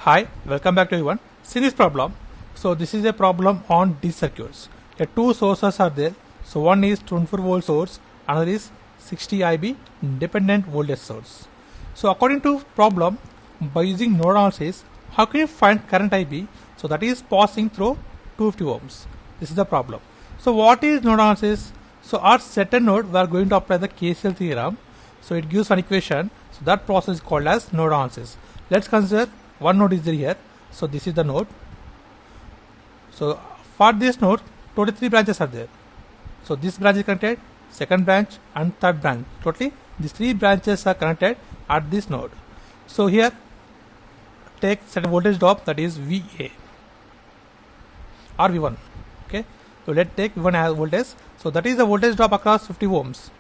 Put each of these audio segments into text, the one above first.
Hi, welcome back to everyone. See this problem. So this is a problem on DC circuits. Here two sources are there. So one is 24 volt source, another is 60 IB independent voltage source. So according to problem, by using node analysis, how can you find current IB? So that is passing through 250 ohms. This is the problem. So what is node analysis? So at certain node we are going to apply the KCL theorem. So it gives an equation. So that process is called as node analysis. Let's consider one node is there here. So this is the node. So for this node, totally 3 branches are there. So this branch is connected, second branch and third branch. Totally these 3 branches are connected at this node. So here take certain voltage drop, that is VA or V1. Okay. So let's take V1 as voltage. So that is the voltage drop across 50 ohms.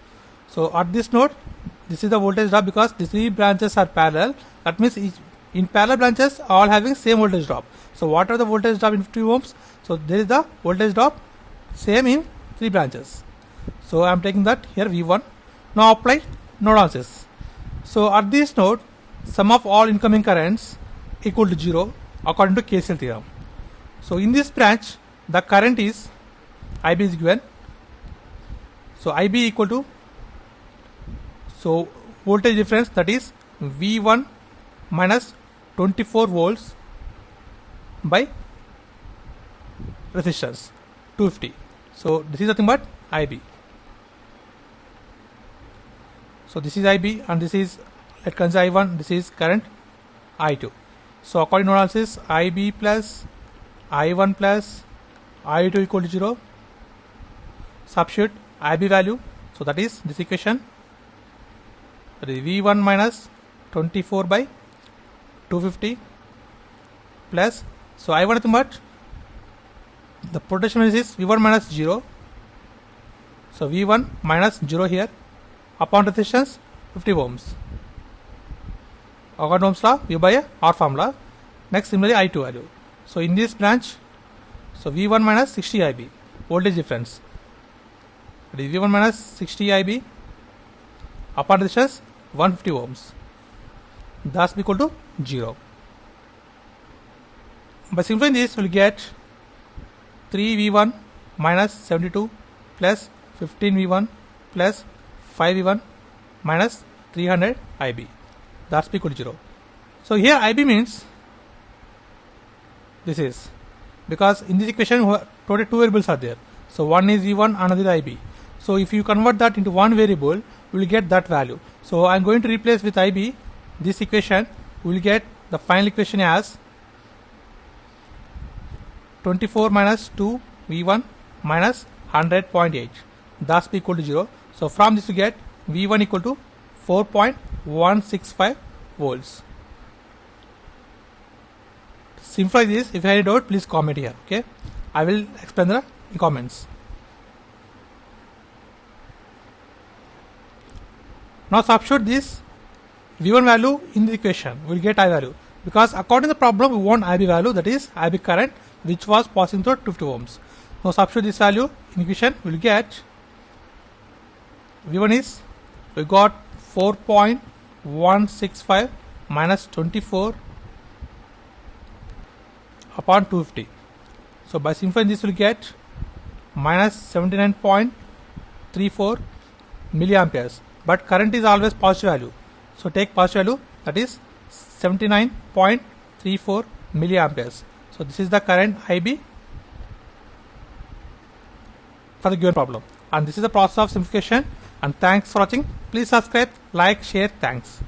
So at this node, this is the voltage drop because these 3 branches are parallel. That means in parallel branches all having same voltage drop. So what are the voltage drop in 50 ohms? So there is the voltage drop same in 3 branches. So I am taking that here V1. Now apply node analysis. So at this node, sum of all incoming currents equal to 0 according to KCL theorem. So in this branch, the current is IB is given. So IB equal to, so voltage difference, that is V1 minus 24 volts by resistance 250. So this is nothing but IB. So this is IB and this is, let's consider I1, this is current I2. So according to analysis, IB plus I1 plus I2 equal to 0. Substitute IB value. So that is this equation. That is V1 minus 24 by 250 plus, so I1 nothing but the potential is V1 minus 0. So V1 minus 0 here upon resistance 50 ohms. According to Ohm's law, V by R formula. Next similarly I2 value. So in this branch, so V1 minus 60 IB voltage difference. That is V1 minus 60 IB upon resistance 150 ohms. Thus equal to 0. By simplifying this, we will get 3V1 minus 72 plus 15V1 plus 5V1 minus 300 IB. That's equal to 0. So here IB means this is, because in this equation total 2 variables are there. So one is V1, another is IB. So if you convert that into one variable, you will get that value. So I am going to replace with IB this equation. We will get the final equation as 24 minus 2 V1 minus 100.8. Thus equal to 0. So from this we get V1 equal to 4.165 volts. Simplify this. If you have a doubt, please comment here. Okay, I will explain the comments. Now substitute this V1 value in the equation. We will get I value, because according to the problem we want IB value, that is IB current which was passing through 50 ohms. Now substitute this value in equation. We will get V1 is, we got 4.165 minus 24 upon 250. So by simplifying this we will get minus 79.34 milliamperes. But current is always positive value. So take positive value, that is 79.34 milliamperes. So this is the current IB for the given problem. And this is the process of simplification. And thanks for watching. Please subscribe, like, share. Thanks.